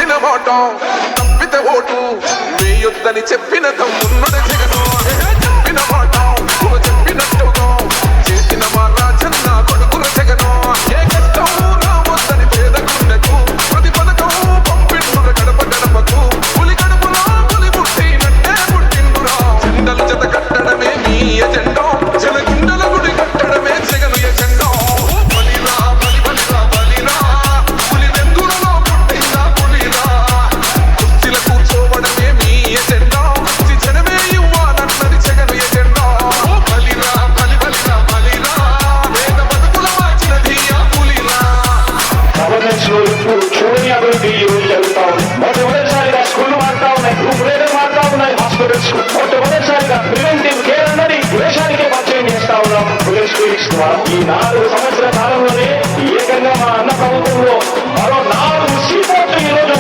ఇచ్చిన మాట తప్పితే ఓటు వేయొద్దని చెప్పిన తమ్మున్నది జగను చెప్పిన మాట చెప్పినట్టుగా చేసిన మా రాజన్న కొడుకుల జగను ఏ కష్టం రావద్దని పేద గుండెకు ప్రతి పథకం పంపిండుర గడప గడపకు పులి గడపలో పులి పుట్టినట్టే పుట్టిండురా జెండలు జత కట్టడమే మీ ఎజెండా జనగుండల గుడి కట్టడమే జగను ఎజెండా బలిరా బలి బలిరా బలిరా పులి వెందులలో పుట్టిన పులిరా కుర్చీల కూర్చోవడమే మీ ఎజెండా జనమే ఇవ్వాలన్నది జగను ఎజెండా బలిరా బలి బలిరా బలిరా వేద బతుకుల మార్చినది ఆ పులిరా గవర్నెన్స్ లో ఇప్పుడు చూడని అభివృద్ధి ఈ రోజు జరుగుతా ఉంది. మొట్టమొదటిసారిగా స్కూల్ మారుతా ఉన్నాయి, గ్రూప్ రేటర్ మారుతా ఉన్నాయి, హాస్పిటల్స్ మొట్టమొదటిసారిగా ప్రివెంటివ్ కేర్ అన్నది దేశానికే పరిచయం చేస్తా ఉన్నాం. పోలీస్ క్లినిక్స్ ద్వారా ఈ 4